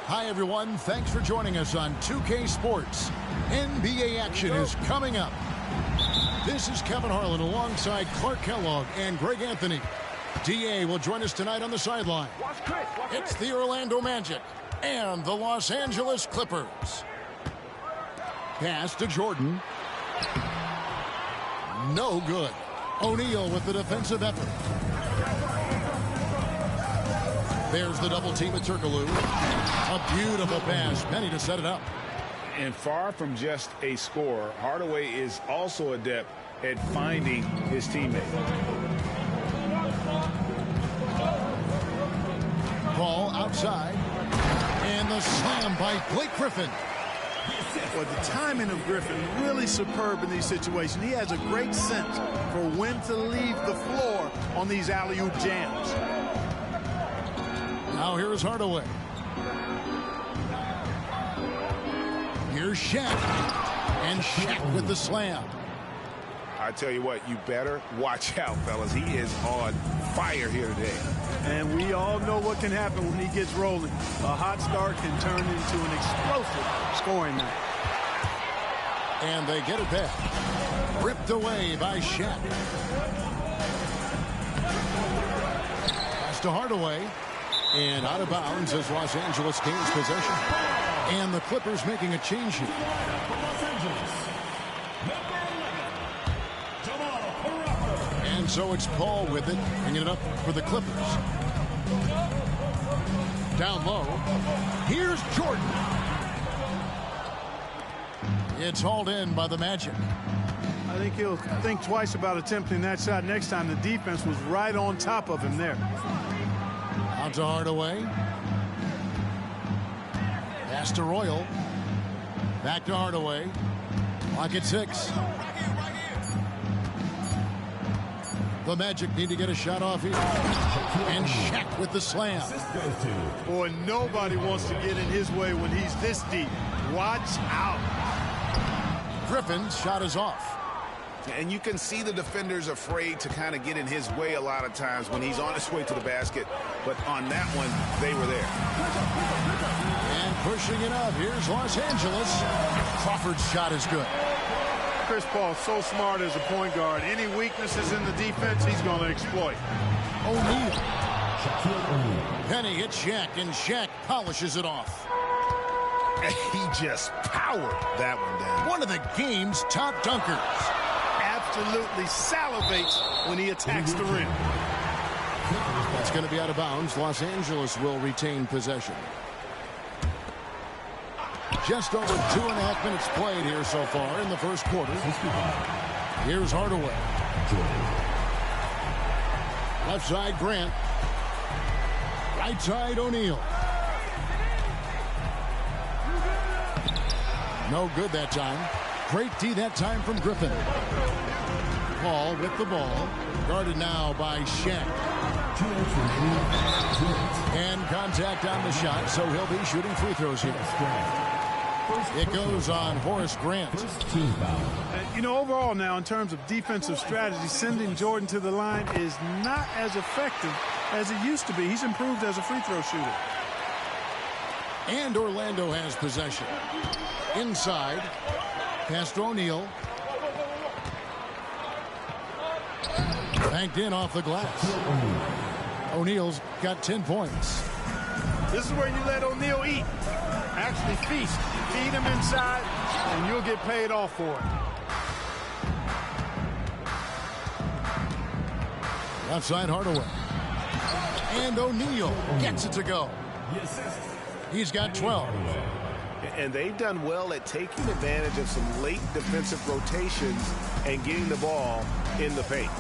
Hi, everyone. Thanks for joining us on 2K Sports. NBA action is coming up. This is Kevin Harlan alongside Clark Kellogg and Greg Anthony. DA will join us tonight on the sideline. It's the Orlando Magic and the Los Angeles Clippers. Pass to Jordan. No good. O'Neal with the defensive effort. There's the double team at Turkoglu. A beautiful pass. Penny to set it up. And far from just a scorer, Hardaway is also adept at finding his teammate. Ball outside. And the slam by Blake Griffin. Well, the timing of Griffin really superb in these situations. He has a great sense for when to leave the floor on these alley-oop jams. Now here's Hardaway. Here's Shaq. And Shaq with the slam. I tell you what, you better watch out, fellas. He is on fire here today. And we all know what can happen when he gets rolling. A hot start can turn into an explosive scoring night. And they get it back. Ripped away by Shaq. Pass to Hardaway. And out of bounds as Los Angeles gains possession. And the Clippers making a change here. And so it's Paul with it, bringing it up for the Clippers. Down low. Here's Jordan. It's hauled in by the Magic. I think he'll think twice about attempting that shot next time. The defense was right on top of him there. Out to Hardaway. Pass to Royal. Back to Hardaway. Clock at 6. The Magic need to get a shot off here. And Shaq with the slam. Boy, nobody wants to get in his way when he's this deep. Watch out. Griffin's shot is off. And you can see the defenders afraid to kind of get in his way a lot of times when he's on his way to the basket. But on that one, they were there. And pushing it up. Here's Los Angeles. Crawford's shot is good. Chris Paul's so smart as a point guard. Any weaknesses in the defense, he's going to exploit. O'Neal. Penny hits Shaq, and Shaq polishes it off. He just powered that one down. One of the game's top dunkers. Absolutely salivates when he attacks the rim. It's going to be out of bounds. Los Angeles will retain possession. Just over 2.5 minutes played here so far in the first quarter. Here's Hardaway. Left side, Grant. Right side, O'Neal. No good that time. Great D that time from Griffin. Paul with the ball. Guarded now by Shaq. And contact on the shot, so he'll be shooting free throws here. It goes on Horace Grant. You know, overall now, in terms of defensive strategy, sending Jordan to the line is not as effective as it used to be. He's improved as a free throw shooter. And Orlando has possession. Inside. Pass to O'Neal. Banked in off the glass. O'Neal's got 10 points. This is where you let O'Neal eat. Actually feast. Feed him inside, and you'll get paid off for it. Outside Hardaway. And O'Neal gets it to go. He's got 12. And they've done well at taking advantage of some late defensive rotations and getting the ball in the paint.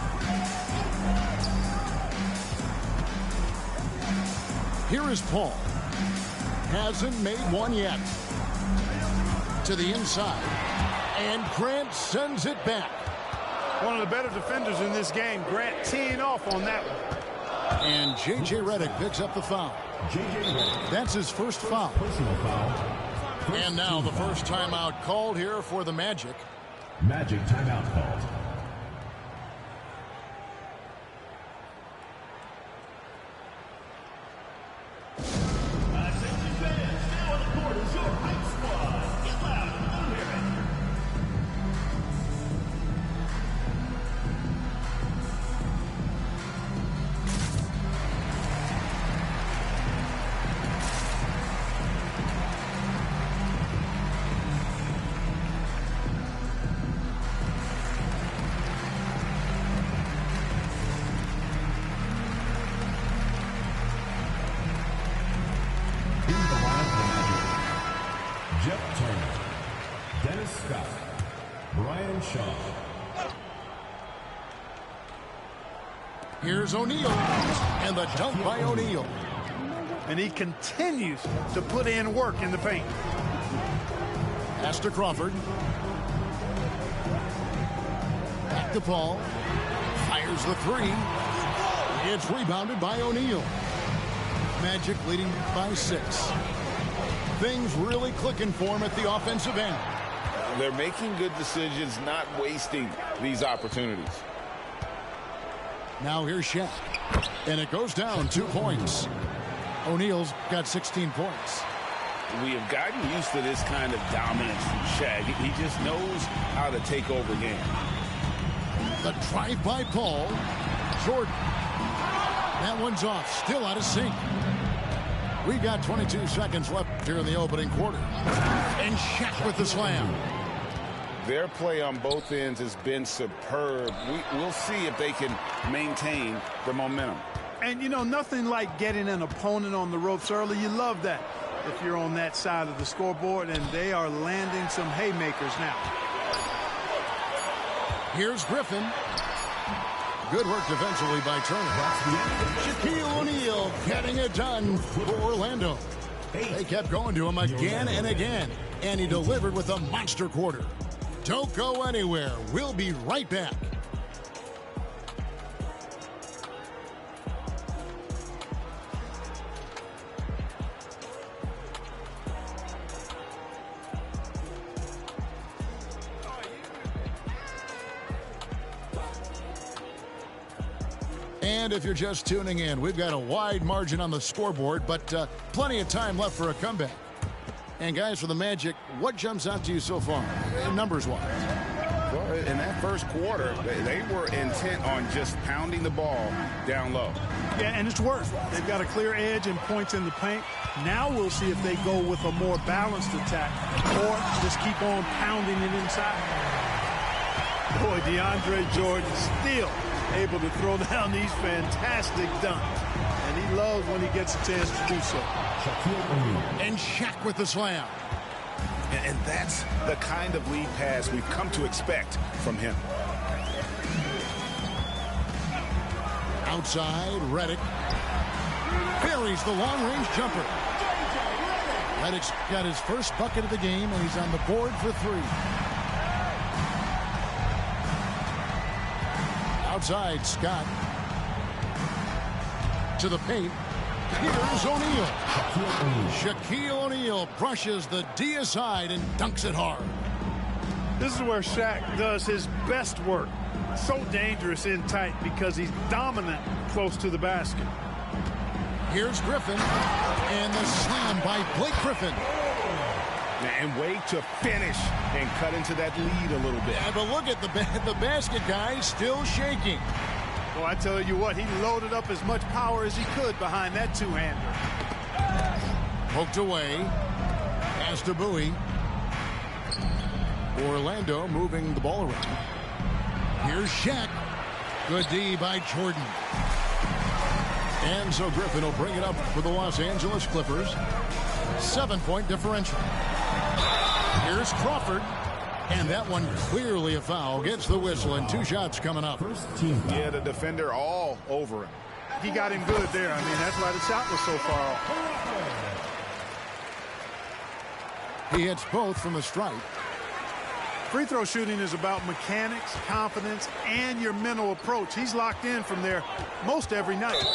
Here is Paul. Hasn't made one yet. To the inside. And Grant sends it back. One of the better defenders in this game. Grant teeing off on that one. And J.J. Redick picks up the foul. That's his first foul. And now the first timeout called here for the Magic. Magic timeout called. Jeff Turner, Dennis Scott, Brian Shaw. Here's O'Neal, and the dunk by O'Neal. And he continues to put in work in the paint. Pass to Crawford. Back to Paul. Fires the three. It's rebounded by O'Neal. Magic leading by 6. Things really clicking for him at the offensive end. They're making good decisions, not wasting these opportunities. Now here's Shaq. And it goes down 2 points. O'Neal's got 16 points. We have gotten used to this kind of dominance from Shaq. He just knows how to take over game. The drive by Paul. Jordan. That one's off. Still out of sync. We got 22 seconds left here in the opening quarter. And Shaq with the slam. Their play on both ends has been superb. We'll see if they can maintain the momentum. And, you know, nothing like getting an opponent on the ropes early. You love that if you're on that side of the scoreboard, and they are landing some haymakers now. Here's Griffin. Good work defensively by Turner. Shaquille O'Neal getting it done for Orlando. They kept going to him again and again, and he delivered with a monster quarter. Don't go anywhere. We'll be right back. And if you're just tuning in, we've got a wide margin on the scoreboard, but plenty of time left for a comeback. And guys, for the Magic, what jumps out to you so far, numbers-wise? Well, in that first quarter, they were intent on just pounding the ball down low. Yeah, and it's worked. They've got a clear edge and points in the paint. Now we'll see if they go with a more balanced attack or just keep on pounding it inside. Boy, DeAndre Jordan still able to throw down these fantastic dunks. And he loves when he gets a chance to do so. And Shaq with the slam. And that's the kind of lead pass we've come to expect from him. Outside, Redick buries the long-range jumper. Redick's got his first bucket of the game, and he's on the board for 3. Outside, Scott. To the paint. Here's O'Neal. Shaquille O'Neal brushes the D aside and dunks it hard. This is where Shaq does his best work. So dangerous in tight because he's dominant close to the basket. Here's Griffin. And the slam by Blake Griffin. And way to finish and cut into that lead a little bit. Yeah, but look at the basket, guys, still shaking. Well, I tell you what, he loaded up as much power as he could behind that two-hander. Poked away. Pass to Bowie. Orlando moving the ball around. Here's Shaq. Good D by Jordan. And so Griffin will bring it up for the Los Angeles Clippers. 7-point differential. Here's Crawford. And that one clearly a foul. Gets the whistle, and 2 shots coming up. Yeah, the defender all over him. He got him good there. I mean, that's why the shot was so far off. He hits both from the stripe. Free throw shooting is about mechanics, confidence, and your mental approach. He's locked in from there most every night.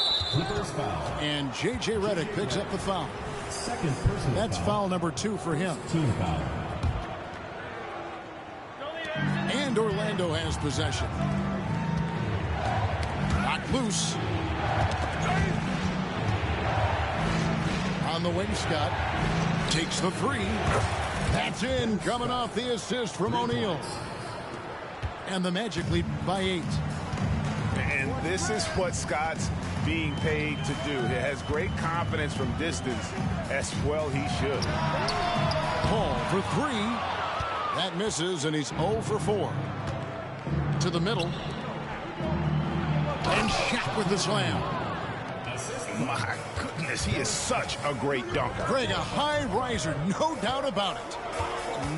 And J.J. Redick picks up the foul. That's foul number 2 for him. Team foul. And Orlando has possession. Knocked loose. On the wing, Scott takes the 3. That's in, coming off the assist from O'Neal. And the Magic lead by 8. And this is what Scott's being paid to do. He has great confidence from distance, as well he should. Paul for 3. That misses, and he's 0 for 4. To the middle. And Shaq with the slam. My goodness. goodness, he is such a great dunker. Greg, a high riser, no doubt about it.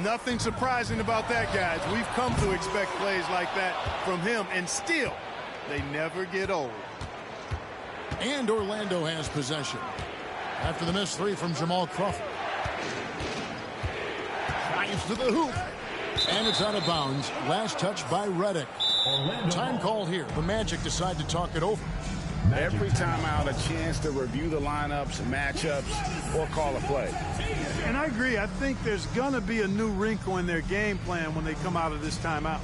Nothing surprising about that, guys. We've come to expect plays like that from him, and still, they never get old. And Orlando has possession after the missed three from Jamal Crawford. Drives to the hoop. And it's out of bounds. Last touch by Redick. Time called here. The Magic decide to talk it over. Every time out, a chance to review the lineups, matchups, or call a play. And I agree. I think there's going to be a new wrinkle in their game plan when they come out of this timeout.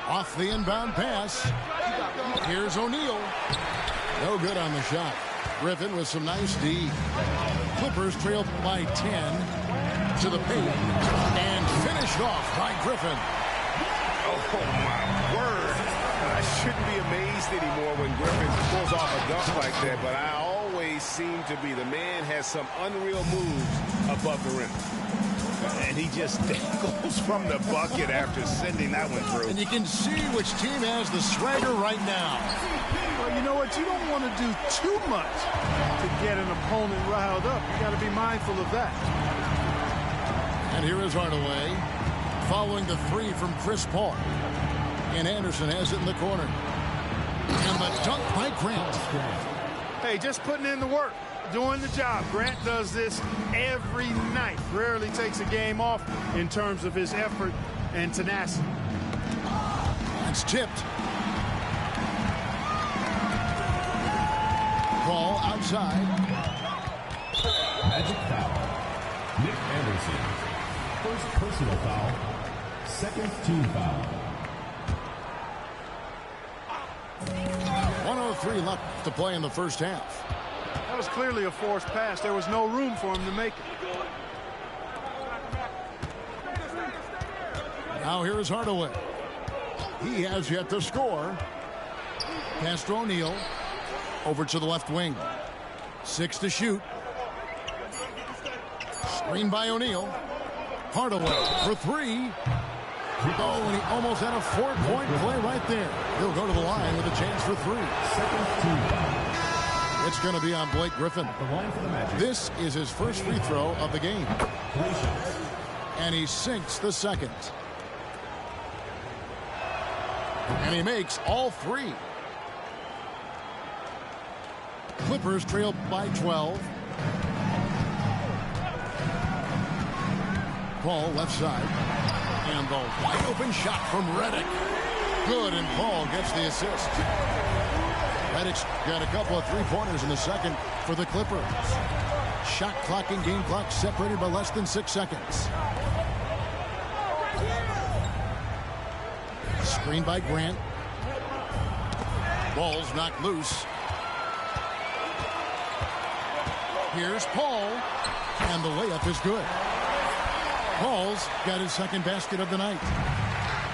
Off the inbound pass. Here's O'Neal. No good on the shot. Griffin with some nice D. Clippers trailed by 10 to the paint and finished off by Griffin. Oh, my word. I shouldn't be amazed anymore when Griffin pulls off a dunk like that, but I always seem to be. The man has some unreal moves above the rim. And he just goes from the bucket after sending that one through. And you can see which team has the swagger right now. Well, you know what? You don't want to do too much to get an opponent riled up. You got to be mindful of that. And here is Hardaway following the three from Chris Paul. And Anderson has it in the corner. And the dunk by Grant. Hey, just putting in the work. Doing the job. Grant does this every night. Rarely takes a game off in terms of his effort and tenacity. It's tipped. Ball outside. Magic foul. Nick Anderson. First personal foul. Second team foul. 1:03 left to play in the first half. That was clearly a forced pass. There was no room for him to make it. Now here is Hardaway. He has yet to score. Pass to O'Neal. Over to the left wing. 6 to shoot. Screen by O'Neal. Hardaway for 3. Oh, and he almost had a 4-point play right there. He'll go to the line with a chance for 3. Second team foul. It's going to be on Blake Griffin. The line for the Magic. This is his first free throw of the game. 3 shots. And he sinks the second. And he makes all 3. Clippers trail by 12. Paul left side. And the wide open shot from Redick. Good, and Paul gets the assist. Redick's got a couple of three-pointers in the second for the Clippers. Shot clock and game clock separated by less than 6 seconds. Screen by Grant. Ball's knocked loose. Here's Paul. And the layup is good. Paul's got his second basket of the night.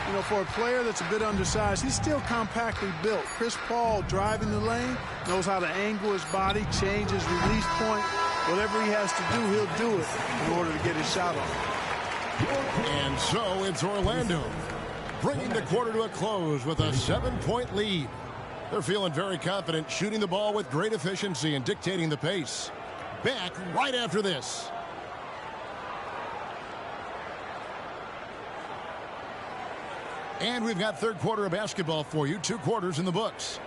You know, for a player that's a bit undersized, he's still compactly built. Chris Paul driving the lane, knows how to angle his body, change his release point. Whatever he has to do, he'll do it in order to get his shot off. And so it's Orlando bringing the quarter to a close with a 7-point lead. They're feeling very confident, shooting the ball with great efficiency and dictating the pace. Back right after this. And we've got third quarter of basketball for you. 2 quarters in the books.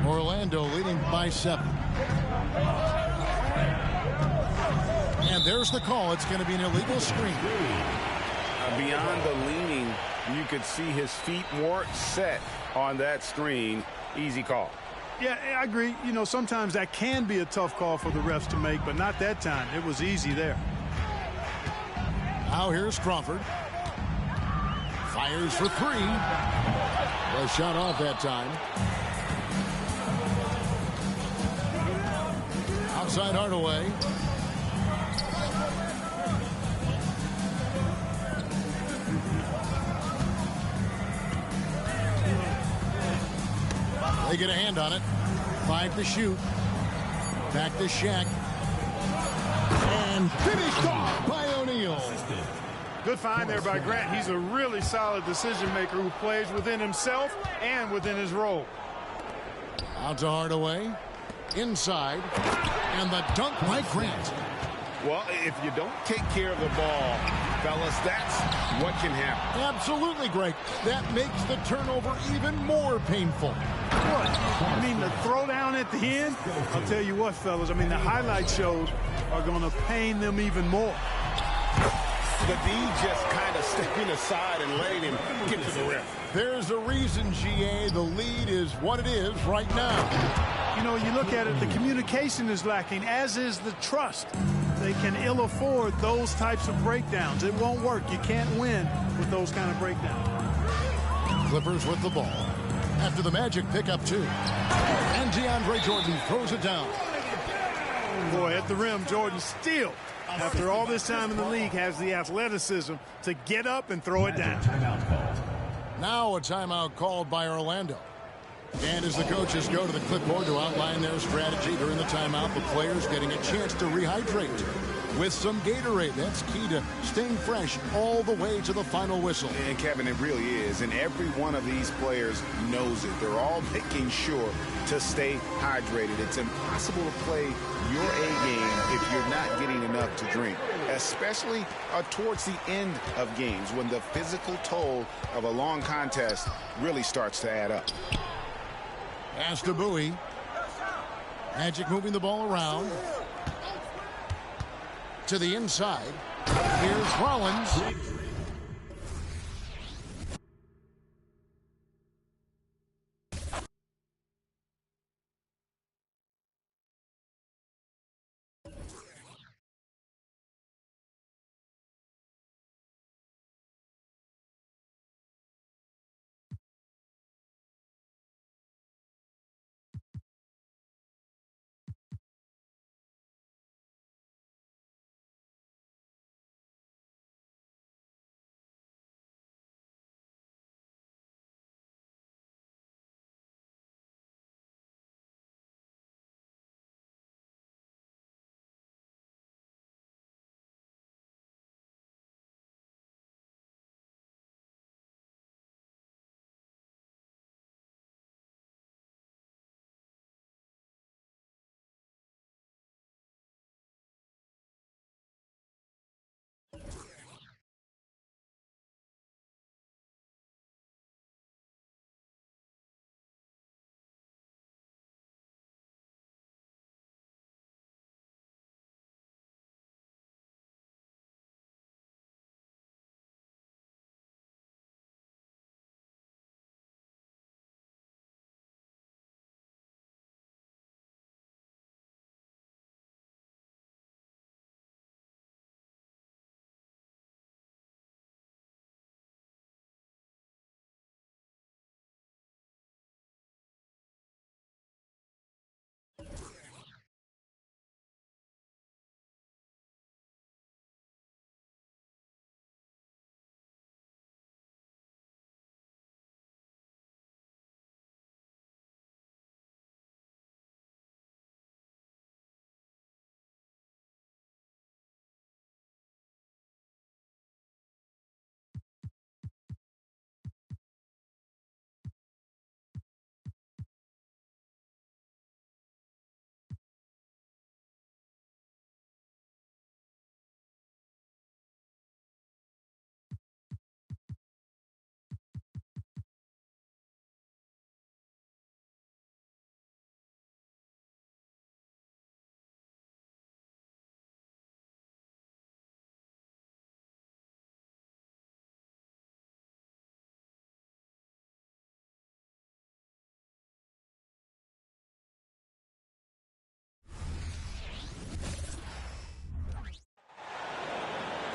Orlando leading by 7. And there's the call. It's going to be an illegal screen. Beyond the leaning, you could see his feet more set on that screen. Easy call. Yeah, I agree. You know, sometimes that can be a tough call for the refs to make, but not that time. It was easy there. Now here's Crawford. Fires for three. A shot off that time. Outside Hardaway. They get a hand on it. 5 to shoot. Back to Shaq. And finished off by O'Neal. Good find there by Grant. He's a really solid decision maker who plays within himself and within his role. Out to Hardaway. Inside. And the dunk by Grant. Well, if you don't take care of the ball, fellas, that's what can happen. Absolutely, Greg. That makes the turnover even more painful. What? I mean, the throwdown at the end? I'll tell you what, fellas. I mean, the highlight shows are going to pain them even more. The D just kind of stepping aside and letting him get to the rim. There's a reason, GA, the lead is what it is right now. You know, you look at it, the communication is lacking, as is the trust. They can ill afford those types of breakdowns. It won't work. You can't win with those kind of breakdowns. Clippers with the ball. After the Magic pick up 2. And DeAndre Jordan throws it down. Boy, at the rim, Jordan still, after all this time in the league, has the athleticism to get up and throw it down. Now a timeout called by Orlando. And as the coaches go to the clipboard to outline their strategy during the timeout, the players getting a chance to rehydrate with some Gatorade. That's key to staying fresh all the way to the final whistle. And Kevin, it really is. And every one of these players knows it. They're all making sure to stay hydrated. It's impossible to play your A game if you're not getting enough to drink, especially towards the end of games when the physical toll of a long contest really starts to add up. Pass to Bowie. Magic moving the ball around. To the inside. Here's Rollins.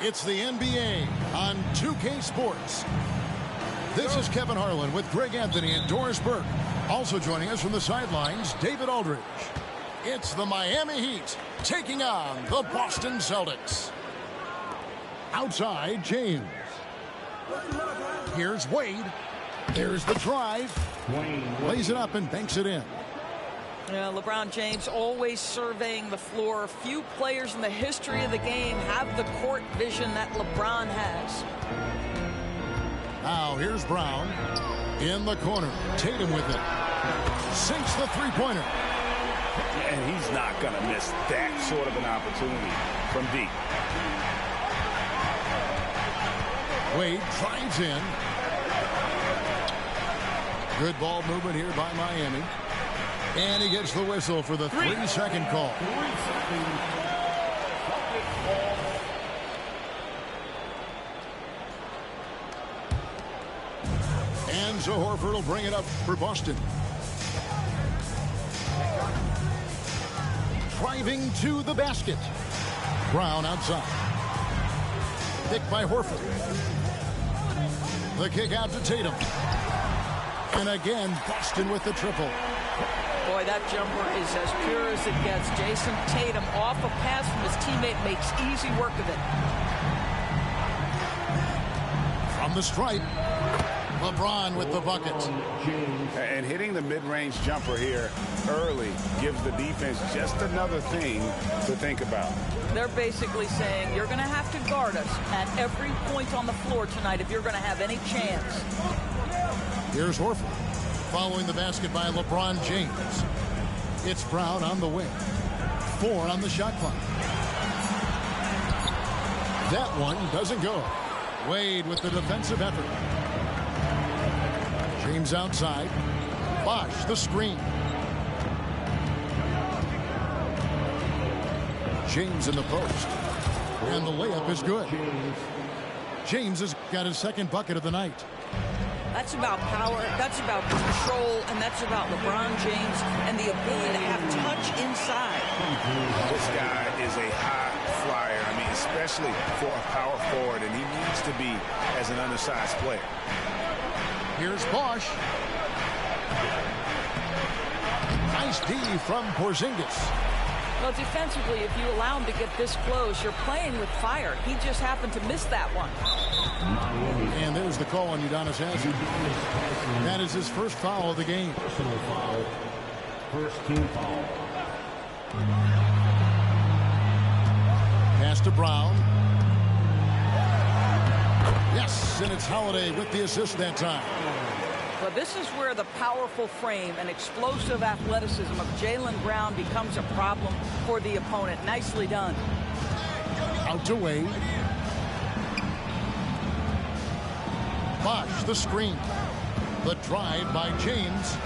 It's the NBA on 2K Sports. This is Kevin Harlan with Greg Anthony and Doris Burke. Also joining us from the sidelines, David Aldridge. It's the Miami Heat taking on the Boston Celtics. Outside, James. Here's Wade. There's the drive. Lays it up and banks it in. Yeah, LeBron James always surveying the floor. Few players in the history of the game have the court vision that LeBron has. Now here's Brown in the corner. Tatum with it. Sinks the three-pointer. And he's not going to miss that sort of an opportunity from deep. Wade drives in. Good ball movement here by Miami. And he gets the whistle for the 3-second call. And so Horford will bring it up for Boston. Driving to the basket. Brown outside. Picked by Horford. The kick out to Tatum. And again, Boston with the triple. Boy, that jumper is as pure as it gets. Jason Tatum off a pass from his teammate makes easy work of it. From the stripe, LeBron with the bucket. And hitting the mid-range jumper here early gives the defense just another thing to think about. They're basically saying you're going to have to guard us at every point on the floor tonight if you're going to have any chance. Here's Horford following the basket by LeBron James. It's Brown on the wing. 4 on the shot clock. That one doesn't go. Wade with the defensive effort. James outside. Bosh the screen. James in the post. And the layup is good. James has got his second bucket of the night. That's about power, that's about control, and that's about LeBron James and the ability to have touch inside. This guy is a high flyer. I mean, especially for a power forward, and he needs to be as an undersized player. Here's Bosh. Nice D from Porzingis. Well, defensively, if you allow him to get this close, you're playing with fire. He just happened to miss that one. And there's the call on Udonis Haslem. That is his first foul of the game. Personal foul. First team foul. Pass to Brown. Yes, and it's Holiday with the assist that time. Well, this is where the powerful frame and explosive athleticism of Jaylen Brown becomes a problem for the opponent. Nicely done. Out to Wade. Bosh the screen. The drive by James.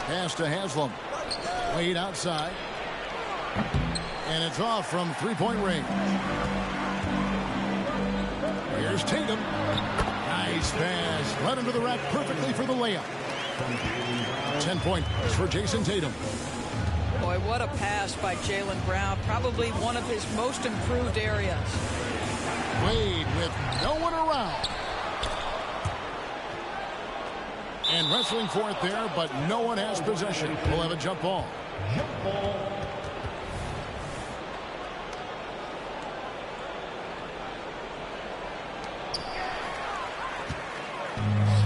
Pass to Haslem. Wade outside. And it's off from three-point range. Here's Tatum. Nice pass. Led into the rack perfectly for the layup. 10 points for Jason Tatum. Boy, what a pass by Jaylen Brown. Probably one of his most improved areas. Wade with no one around. And wrestling for it there, but no one has possession. We'll have a jump ball. Jump ball.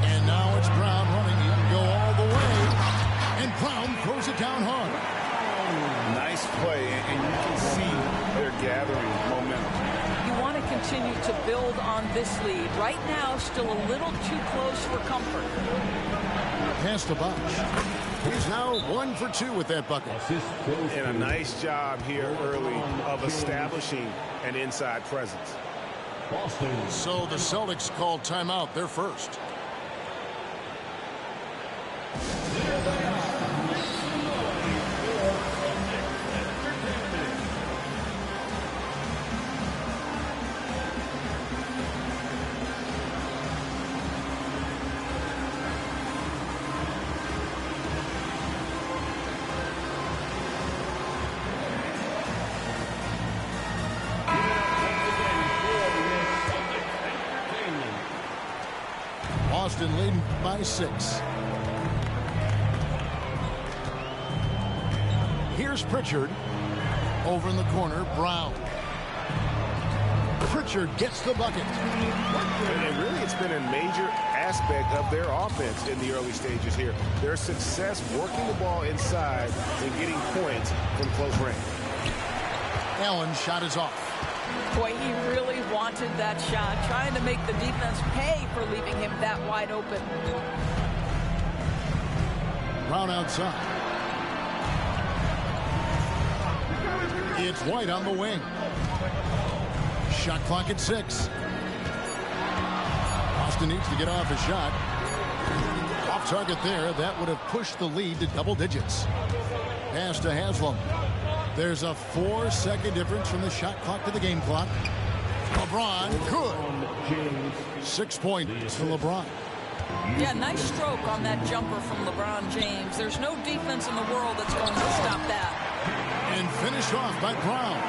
And now it's Brown running. He can go all the way. And Brown throws it down hard. Nice play, and you can see they're gathering momentum. You want to continue to build on this lead. Right now, still a little too close for comfort. Pass to Bosh. He's now 1 for 2 with that bucket. And a nice job here early of establishing an inside presence. Boston. So the Celtics called timeout. They're first. Boston leading by 6. Here's Pritchard. Over in the corner, Brown. Pritchard gets the bucket. And really, it's been a major aspect of their offense in the early stages here. Their success working the ball inside and getting points from close range. Allen's shot is off. Boy, he really wanted that shot, trying to make the defense pay for leaving him that wide open. Brown outside. It's White on the wing. Shot clock at 6. Boston needs to get off a shot. Off target there. That would have pushed the lead to double digits. Pass to Haslam. There's a 4-second difference from the shot clock to the game clock. LeBron, good. 6 points to LeBron. Yeah, nice stroke on that jumper from LeBron James. There's no defense in the world that's going to stop that. And finished off by Brown.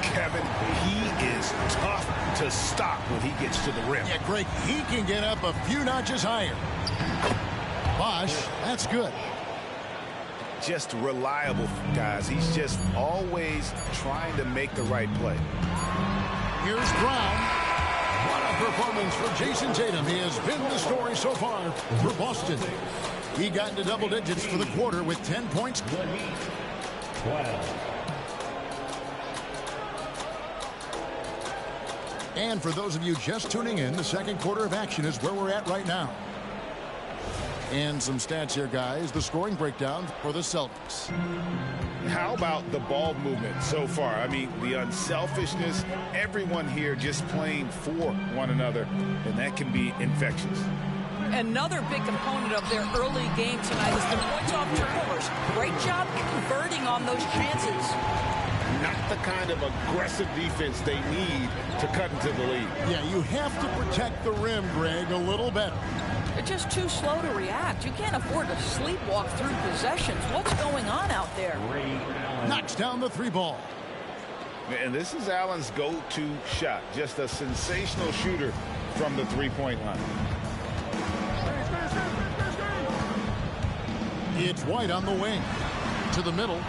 Kevin, he is tough to stop when he gets to the rim. Yeah, Greg, he can get up a few notches higher. Bosh, that's good. Just reliable, guys. He's just always trying to make the right play. Here's Brown. What a performance for Jason Tatum. He has been the story so far for Boston. He got into double digits for the quarter with 10 points. 12. And for those of you just tuning in, the second quarter of action is where we're at right now. And some stats here, guys. The scoring breakdown for the Celtics. How about the ball movement so far? I mean, the unselfishness, everyone here just playing for one another, and that can be infectious. Another big component of their early game tonight is the points off turnovers. Great job converting on those chances. Not the kind of aggressive defense they need to cut into the lead. Yeah, you have to protect the rim, Greg, a little better. They're just too slow to react. You can't afford to sleepwalk through possessions. What's going on out there? Knocks down the 3 ball. And this is Allen's go-to shot. Just a sensational shooter from the three-point line. It's White on the wing. To the middle.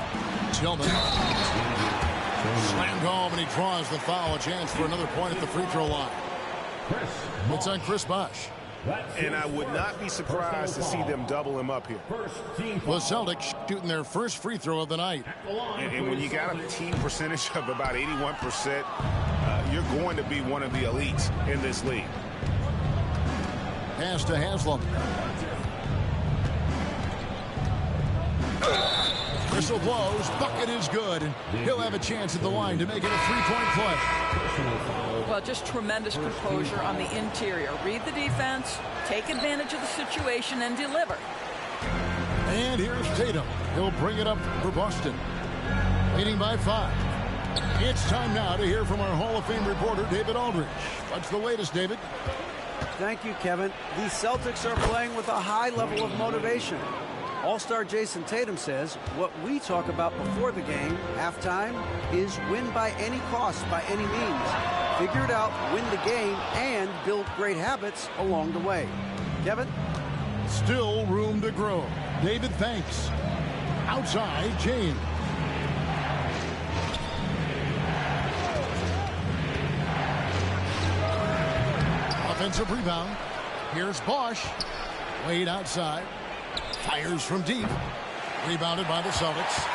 Tillman. Slammed home, and he draws the foul. A chance for another point at the free throw line. It's on Chris Bosh. And I would not be surprised to see them double him up here. The Celtics shooting their first free throw of the night. And when you got a team percentage of about 81%, you're going to be one of the elites in this league. Pass to Haslam. Whistle blows. Bucket is good. And he'll have a chance at the line to make it a 3-point play. Well, just tremendous composure on the interior. Read the defense, take advantage of the situation, and deliver. And here's Tatum. He'll bring it up for Boston. Leading by 5. It's time now to hear from our Hall of Fame reporter, David Aldridge. What's the latest, David? Thank you, Kevin. The Celtics are playing with a high level of motivation. All-star Jason Tatum says what we talk about before the game, halftime, is win by any cost, by any means. Figure it out, win the game, and build great habits along the way. Kevin? Still room to grow. David, thanks. Outside, James. Offensive rebound. Here's Bosh. Wade outside. Fires from deep. Rebounded by the Celtics.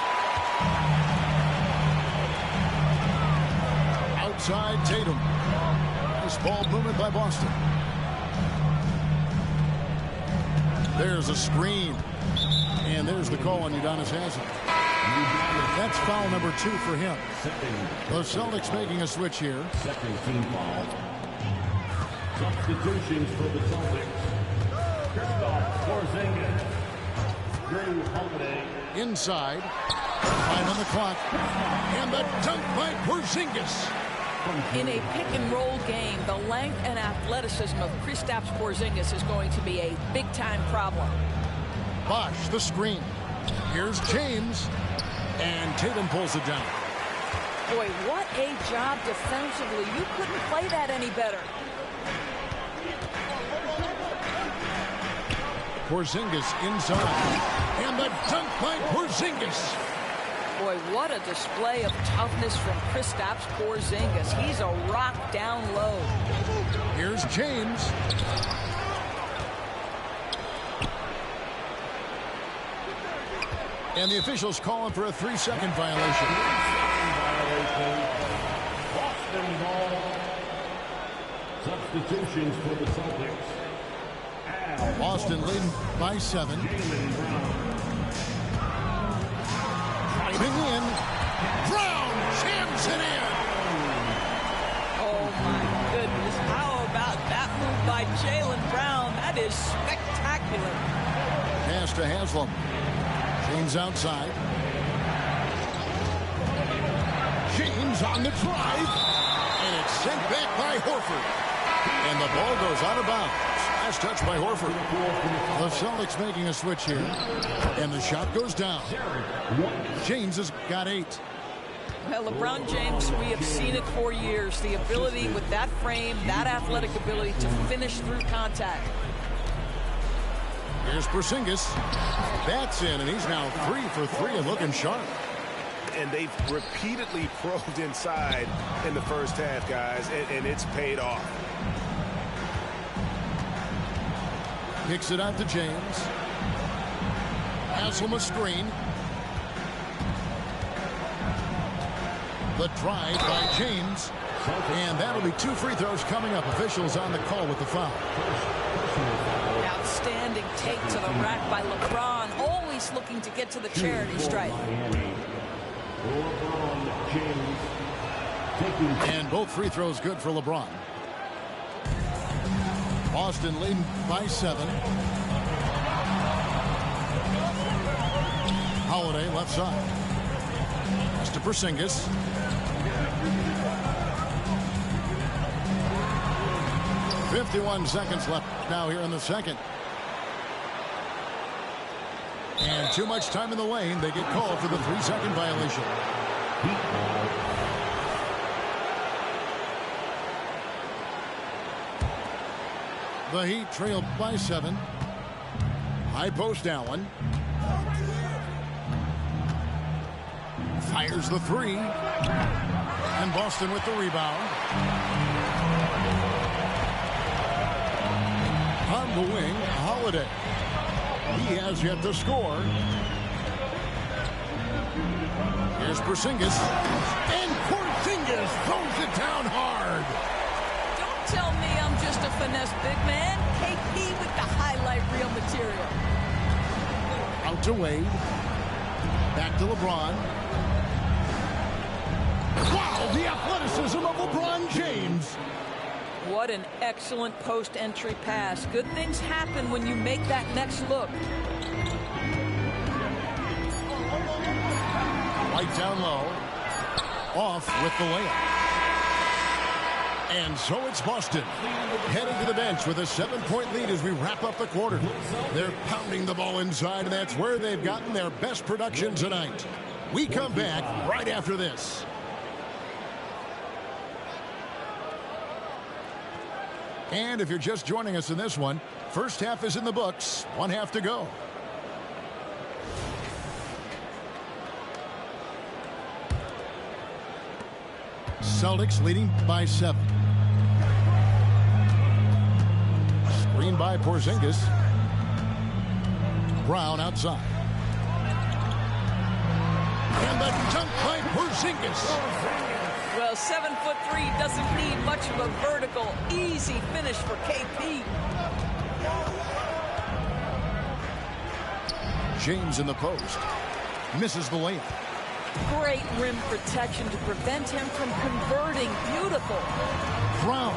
Outside Tatum. Nice ball movement by Boston. There's a screen. And there's the call on Udonis Haslem. That's foul number 2 for him. The Celtics making a switch here. Second team foul. Substitutions for the Celtics. Kristaps Porzingis. Drew Holiday. Inside. 5 on the clock. And the dunk by Porzingis. In a pick-and-roll game, the length and athleticism of Kristaps Porzingis is going to be a big-time problem. Bosh, the screen. Here's James. And Tatum pulls it down. Boy, what a job defensively. You couldn't play that any better. Porzingis inside. And the dunk by Porzingis. Boy, what a display of toughness from Kristaps Porzingis. He's a rock down low. Here's James. And the officials calling for a 3-second violation. Boston ball. Substitutions for the Celtics. Boston leading by 7. Driving in. Brown jams it in. Oh, my goodness. How about that move by Jaylen Brown? That is spectacular. Pass to Haslam. James outside. James on the drive. And it's sent back by Horford. And the ball goes out of bounds. Last touch by Horford. The Celtics making a switch here. And the shot goes down. James has got 8. Well, LeBron James, we have seen it for years. The ability with that frame, that athletic ability to finish through contact. Here's Porzingis. That's in, and he's now 3 for 3 and looking sharp. And they've repeatedly probed inside in the first half, guys, and it's paid off. Kicks it out to James. Haslam a screen. The drive by James. And that'll be 2 free throws coming up. Officials on the call with the foul. Outstanding take to the rack by LeBron. Always looking to get to the charity stripe. And both free throws good for LeBron. Boston leading by 7. Holiday left side. That's to Porzingis. .51 seconds left now here in the second. And too much time in the lane. They get called for the 3-second violation. The Heat trailed by 7. High post Allen. Fires the 3. And Boston with the rebound. On the wing, Holiday. He has yet to score. Here's Porzingis. And Porzingis throws it down hard. Don't tell me I'm just a finesse big man. KP with the highlight reel material. Out to Wade. Back to LeBron. Wow, the athleticism of LeBron James. What an excellent post-entry pass. Good things happen when you make that next look. Right down low. Off with the layup. And so it's Boston heading to the bench with a 7-point lead as we wrap up the quarter. They're pounding the ball inside, and that's where they've gotten their best production tonight. We come back right after this. And if you're just joining us in this one, first half is in the books. 1 half to go. Celtics leading by 7. Screen by Porzingis. Brown outside. And the dunk by Porzingis. Well, 7'3" doesn't need much of a vertical, easy finish for KP. James in the post. Misses the layup. Great rim protection to prevent him from converting. Beautiful. Brown.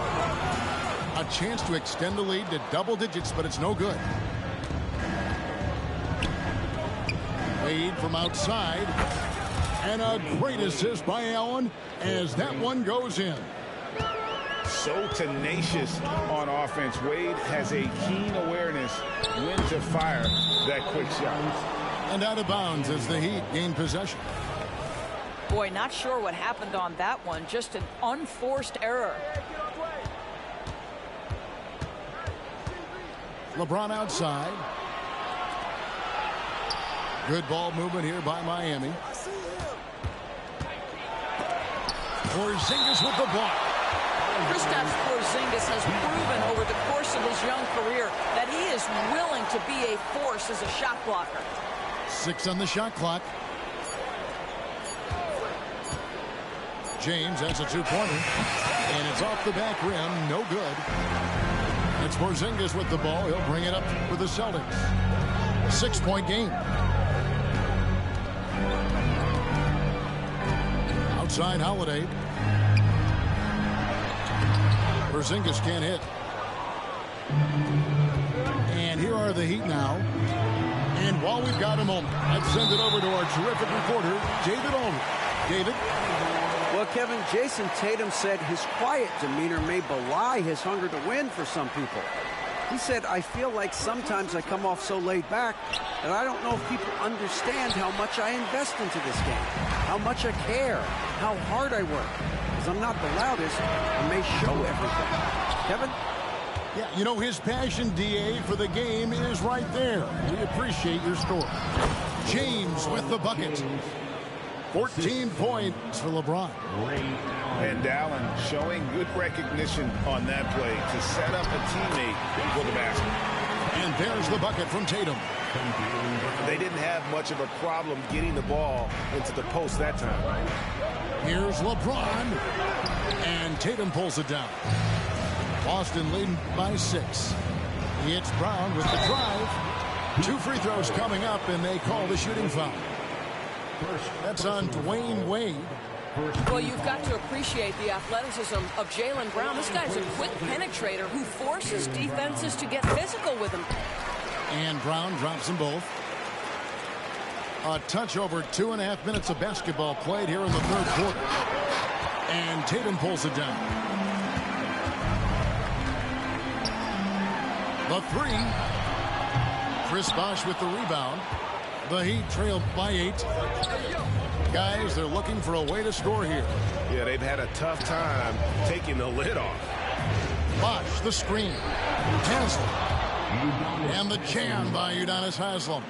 A chance to extend the lead to double digits, but it's no good. Wade from outside. And a great assist by Allen as that one goes in. So tenacious on offense. Wade has a keen awareness when to fire that quick shot. And out of bounds as the Heat gain possession. Boy, not sure what happened on that one. Just an unforced error. LeBron outside. Good ball movement here by Miami. Porzingis with the block. Kristaps Porzingis has proven over the course of his young career that he is willing to be a force as a shot blocker. 6 on the shot clock. James has a two-pointer, and it's off the back rim. No good. It's Porzingis with the ball. He'll bring it up for the Celtics. 6-point game. Outside Holiday. Porzingis can't hit. And here are the Heat now. And while we've got a moment, let's send it over to our terrific reporter, David Aldridge. David? Well, Kevin, Jason Tatum said his quiet demeanor may belie his hunger to win for some people. He said, I feel like sometimes I come off so laid back that I don't know if people understand how much I invest into this game, how much I care, how hard I work. Because I'm not the loudest, I may show everything. Kevin? Yeah, you know, his passion, D.A., for the game is right there. We appreciate your story. James with the bucket. 14 points for LeBron. And Allen showing good recognition on that play to set up a teammate for the basket. And there's the bucket from Tatum. They didn't have much of a problem getting the ball into the post that time. Here's LeBron. And Tatum pulls it down. Boston leading by 6. It's Brown with the drive. 2 free throws coming up, and they call the shooting foul. That's on Dwayne Wade. Well, you've got to appreciate the athleticism of Jaylen Brown. This guy's a quick penetrator who forces defenses to get physical with him. And Brown drops them both. A touch over 2.5 minutes of basketball played here in the third quarter. And Tatum pulls it down. The 3. Chris Bosh with the rebound. The Heat trail by 8. Guys, they're looking for a way to score here. Yeah, they've had a tough time taking the lid off. Bosh, the screen. Haslam. And the jam by Udonis Haslam.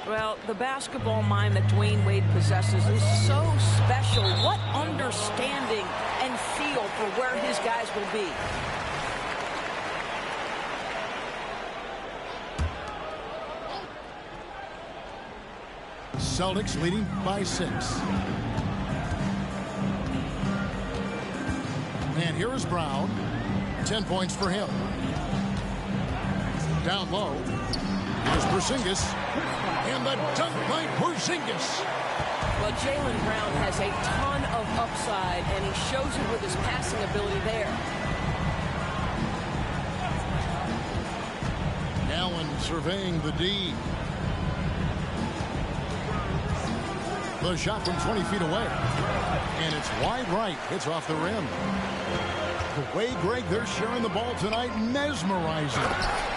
Well, the basketball mind that Dwayne Wade possesses is so special. What understanding and feel for where his guys will be. Celtics leading by 6. And here is Brown. 10 points for him. Down low. Here's Porzingis. And the dunk by Porzingis. Well, Jaylen Brown has a ton of upside, and he shows it with his passing ability there. Allen surveying the D. The shot from 20 feet away. And it's wide right. It's off the rim. The way, Greg, they're sharing the ball tonight, mesmerizing.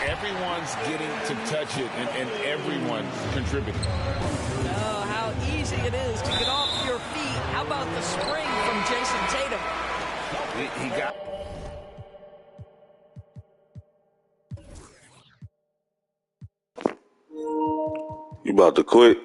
Everyone's getting to touch it, and everyone's contributing. Oh, how easy it is to get off your feet. How about the spring from Jason Tatum? He got... You about to quit?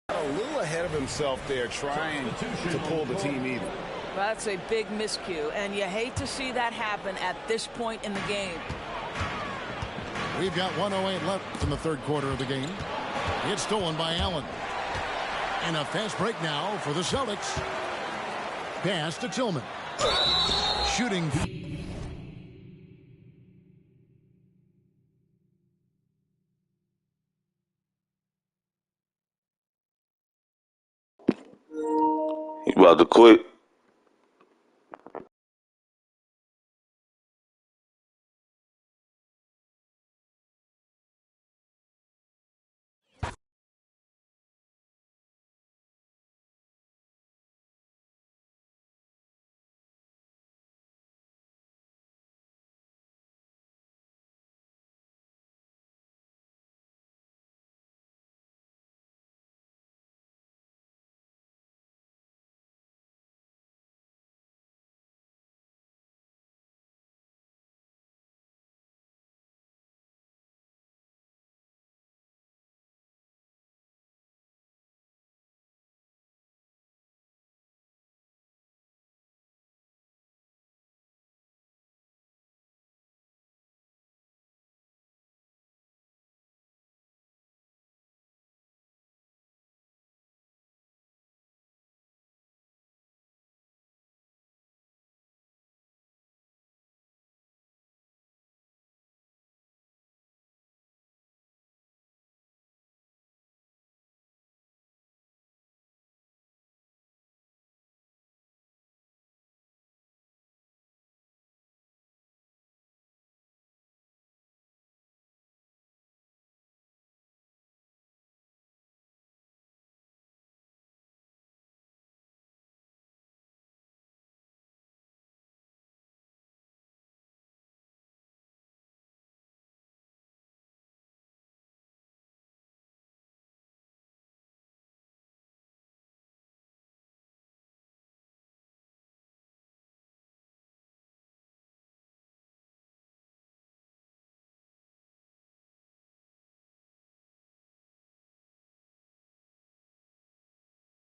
A little ahead of himself there, trying to pull the team even. That's a big miscue, and you hate to see that happen at this point in the game. We've got 1:08 left in the third quarter of the game. It's stolen by Allen. And a fast break now for the Celtics. Pass to Tillman. Shooting. You about to quit?